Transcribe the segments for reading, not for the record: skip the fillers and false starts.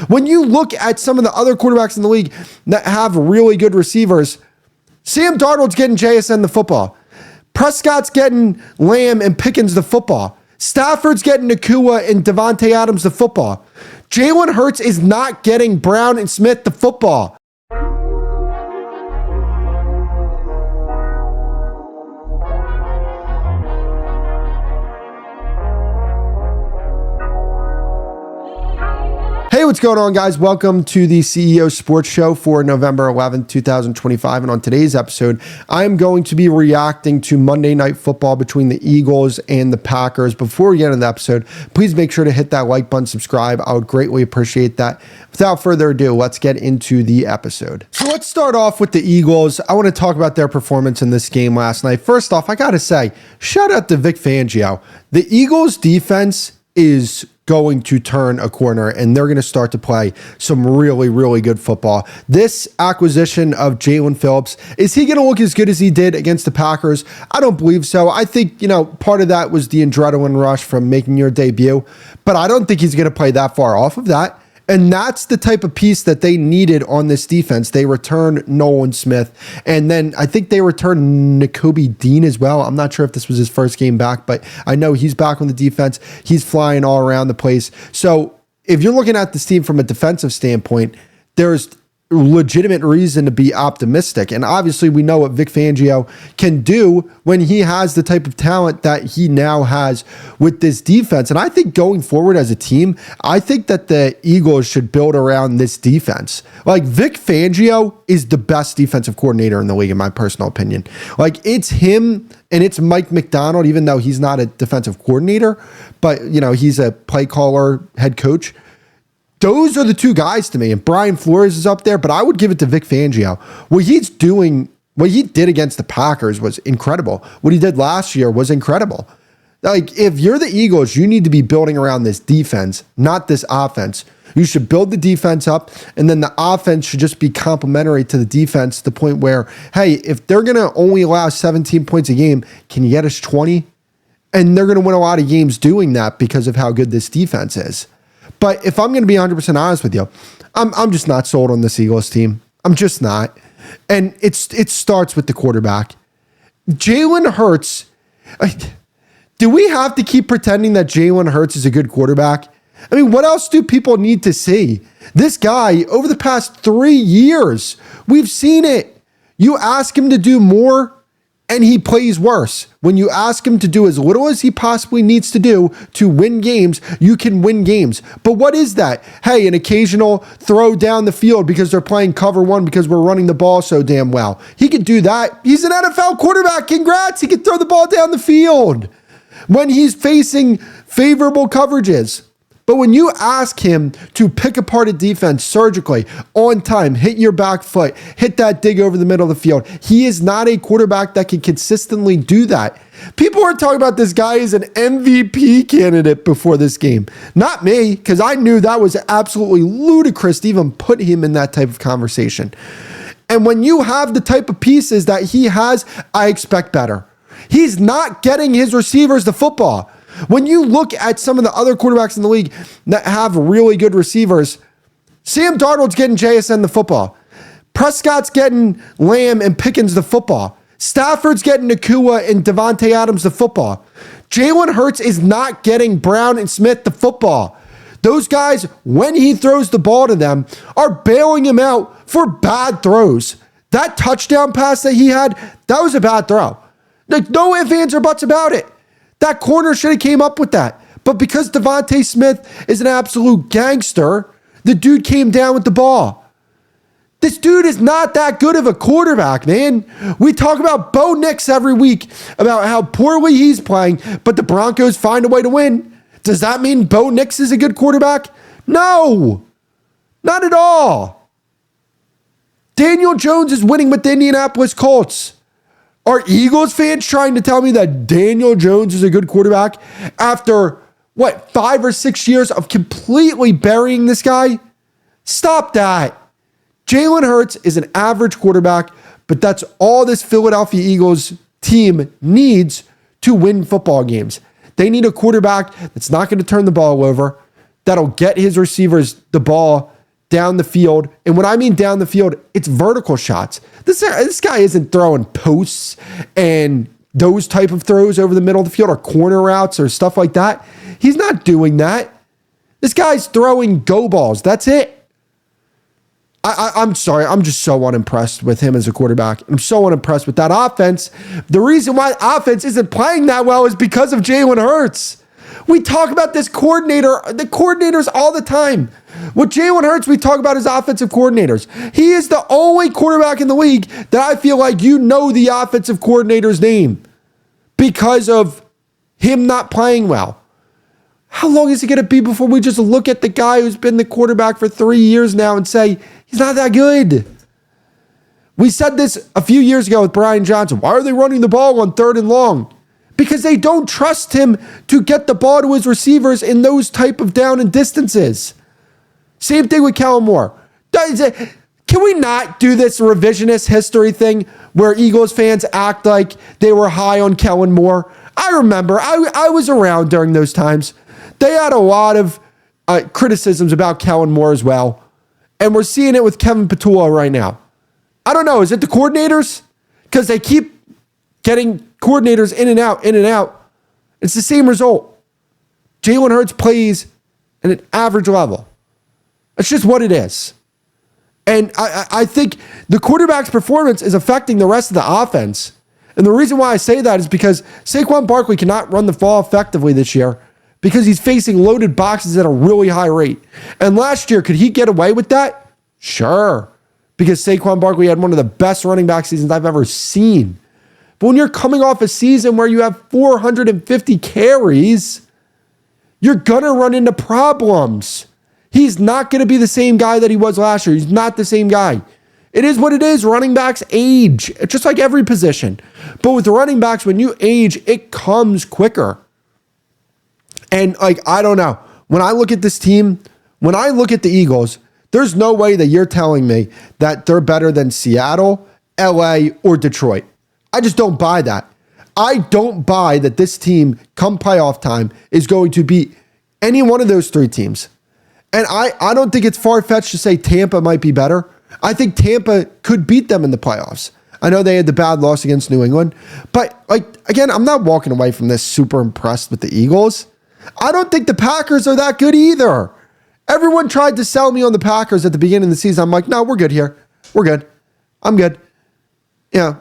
When you look at some of the other quarterbacks in the league that have really good receivers, Sam Darnold's getting JSN the football. Prescott's getting Lamb and Pickens the football. Stafford's getting Nakua and Devontae Adams the football. Jalen Hurts is not getting Brown and Smith the football. Hey, what's going on, guys? Welcome to the CEO Sports Show for November 11th, 2025. And on today's episode, I'm going to be reacting to Monday Night Football between the Eagles and the Packers. Before we get into the episode, please make sure to hit that like button, subscribe. I would greatly appreciate that. Without further ado, let's get into the episode. So let's start off with the Eagles. I want to talk about their performance in this game last night. First off, I got to say, shout out to Vic Fangio. The Eagles defense is going to turn a corner and they're going to start to play some really, really good football. This acquisition of Jalen Phillips, is he going to look as good as he did against the Packers? I don't believe so. I think, part of that was the adrenaline rush from making your debut, but I don't think he's going to play that far off of that. And that's the type of piece that they needed on this defense. They returned Nolan Smith, and then I think they returned Nakobe Dean as well. I'm not sure if this was his first game back, but I know he's back on the defense. He's flying all around the place. So if you're looking at this team from a defensive standpoint, there's legitimate reason to be optimistic. And obviously we know what Vic Fangio can do when he has the type of talent that he now has with this defense. And I think going forward as a team, I think that the Eagles should build around this defense. Like, Vic Fangio is the best defensive coordinator in the league, in my personal opinion. Like, it's him and it's Mike McDonald, even though he's not a defensive coordinator, but he's a play caller, head coach. Those are the two guys to me, and Brian Flores is up there, but I would give it to Vic Fangio. What he's doing, what he did against the Packers was incredible. What he did last year was incredible. Like, if you're the Eagles, you need to be building around this defense, not this offense. You should build the defense up, and then the offense should just be complementary to the defense to the point where, hey, if they're going to only allow 17 points a game, can you get us 20? And they're going to win a lot of games doing that because of how good this defense is. But if I'm going to be 100% honest with you, I'm just not sold on this Eagles team. I'm just not. And it starts with the quarterback. Jalen Hurts. Do we have to keep pretending that Jalen Hurts is a good quarterback? I mean, what else do people need to see? This guy, over the past 3 years, we've seen it. You ask him to do more, and he plays worse. When you ask him to do as little as he possibly needs to do to win games, you can win games. But what is that? Hey, an occasional throw down the field because they're playing cover one because we're running the ball so damn well. He could do that. He's an NFL quarterback. Congrats. He can throw the ball down the field when he's facing favorable coverages. But when you ask him to pick apart a defense surgically, on time, hit your back foot, hit that dig over the middle of the field, he is not a quarterback that can consistently do that. People are talking about this guy as an MVP candidate before this game. Not me, because I knew that was absolutely ludicrous to even put him in that type of conversation. And when you have the type of pieces that he has, I expect better. He's not getting his receivers the football. When you look at some of the other quarterbacks in the league that have really good receivers, Sam Darnold's getting JSN the football. Prescott's getting Lamb and Pickens the football. Stafford's getting Nakua and Devontae Adams the football. Jalen Hurts is not getting Brown and Smith the football. Those guys, when he throws the ball to them, are bailing him out for bad throws. That touchdown pass that he had, that was a bad throw. Like, no ifs, ands, or buts about it. That corner should have came up with that. But because Devontae Smith is an absolute gangster, the dude came down with the ball. This dude is not that good of a quarterback, man. We talk about Bo Nix every week about how poorly he's playing, but the Broncos find a way to win. Does that mean Bo Nix is a good quarterback? No, not at all. Daniel Jones is winning with the Indianapolis Colts. Are Eagles fans trying to tell me that Daniel Jones is a good quarterback after, 5 or 6 years of completely burying this guy? Stop that. Jalen Hurts is an average quarterback, but that's all this Philadelphia Eagles team needs to win football games. They need a quarterback that's not going to turn the ball over, that'll get his receivers the ball down the field. And when I mean down the field, it's vertical shots. This guy isn't throwing posts and those type of throws over the middle of the field or corner routes or stuff like that. He's not doing that. This guy's throwing go balls. That's it. I'm sorry. I'm just so unimpressed with him as a quarterback. I'm so unimpressed with that offense. The reason why offense isn't playing that well is because of Jalen Hurts. We talk about the coordinators all the time. With Jalen Hurts, we talk about his offensive coordinators. He is the only quarterback in the league that I feel like you know the offensive coordinator's name because of him not playing well. How long is it going to be before we just look at the guy who's been the quarterback for 3 years now and say, he's not that good? We said this a few years ago with Brian Johnson. Why are they running the ball on 3rd and long? Because they don't trust him to get the ball to his receivers in those type of down and distances. Same thing with Kellen Moore. Can we not do this revisionist history thing where Eagles fans act like they were high on Kellen Moore? I remember. I was around during those times. They had a lot of criticisms about Kellen Moore as well. And we're seeing it with Kevin Patullo right now. I don't know. Is it the coordinators? Because they keep getting coordinators in and out, in and out. It's the same result. Jalen Hurts plays at an average level. That's just what it is. And I think the quarterback's performance is affecting the rest of the offense. And the reason why I say that is because Saquon Barkley cannot run the ball effectively this year because he's facing loaded boxes at a really high rate. And last year, could he get away with that? Sure. Because Saquon Barkley had one of the best running back seasons I've ever seen. But when you're coming off a season where you have 450 carries, you're going to run into problems. He's not going to be the same guy that he was last year. He's not the same guy. It is what it is. Running backs age. It's just like every position. But with the running backs, when you age, it comes quicker. And I don't know. When I look at this team, when I look at the Eagles, there's no way that you're telling me that they're better than Seattle, LA, or Detroit. I just don't buy that. I don't buy that this team, come playoff time, is going to beat any one of those 3 teams. And I don't think it's far-fetched to say Tampa might be better. I think Tampa could beat them in the playoffs. I know they had the bad loss against New England. But, again, I'm not walking away from this super impressed with the Eagles. I don't think the Packers are that good either. Everyone tried to sell me on the Packers at the beginning of the season. I'm like, no, we're good here. We're good. I'm good. Yeah.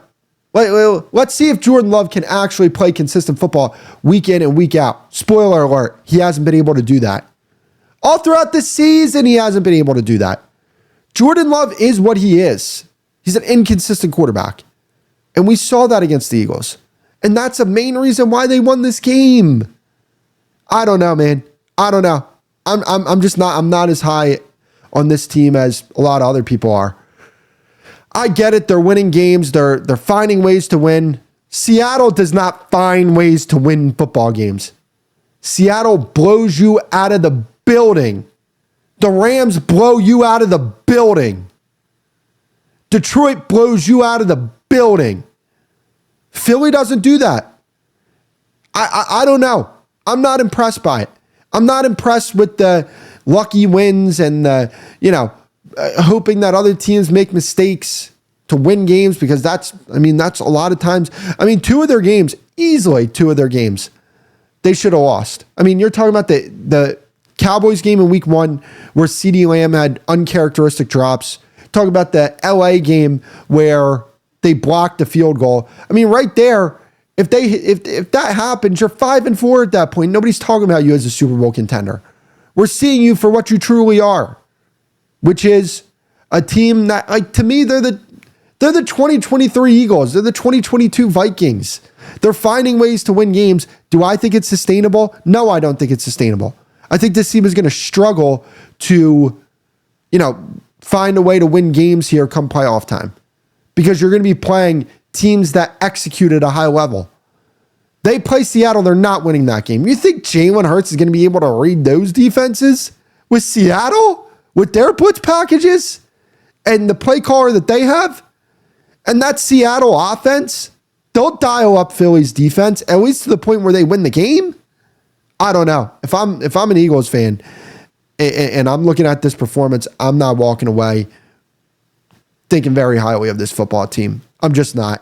Let's see if Jordan Love can actually play consistent football week in and week out. Spoiler alert, he hasn't been able to do that. All throughout the season, he hasn't been able to do that. Jordan Love is what he is. He's an inconsistent quarterback. And we saw that against the Eagles. And that's the main reason why they won this game. I don't know, man. I don't know. I'm not as high on this team as a lot of other people are. I get it. They're winning games. They're finding ways to win. Seattle does not find ways to win football games. Seattle blows you out of the building. The Rams blow you out of the building. Detroit blows you out of the building. Philly doesn't do that. I don't know. I'm not impressed by it. I'm not impressed with the lucky wins and the, hoping that other teams make mistakes to win games because that's a lot of times. 2 of their games, easily 2 of their games, they should have lost. You're talking about the Cowboys game in week 1 where CeeDee Lamb had uncharacteristic drops. Talk about the LA game where they blocked the field goal. Right there, if that happens, you're 5-4 at that point. Nobody's talking about you as a Super Bowl contender. We're seeing you for what you truly are, which is a team that, to me, they're the 2023 Eagles. They're the 2022 Vikings. They're finding ways to win games. Do I think it's sustainable? No, I don't think it's sustainable. I think this team is going to struggle to, find a way to win games here come playoff time because you're going to be playing teams that execute at a high level. They play Seattle. They're not winning that game. You think Jalen Hurts is going to be able to read those defenses with Seattle, with their blitz packages and the play caller that they have? And that Seattle offense, they'll dial up Philly's defense, at least to the point where they win the game. I don't know. If I'm an Eagles fan, And I'm looking at this performance. I'm not walking away thinking very highly of this football team. I'm just not.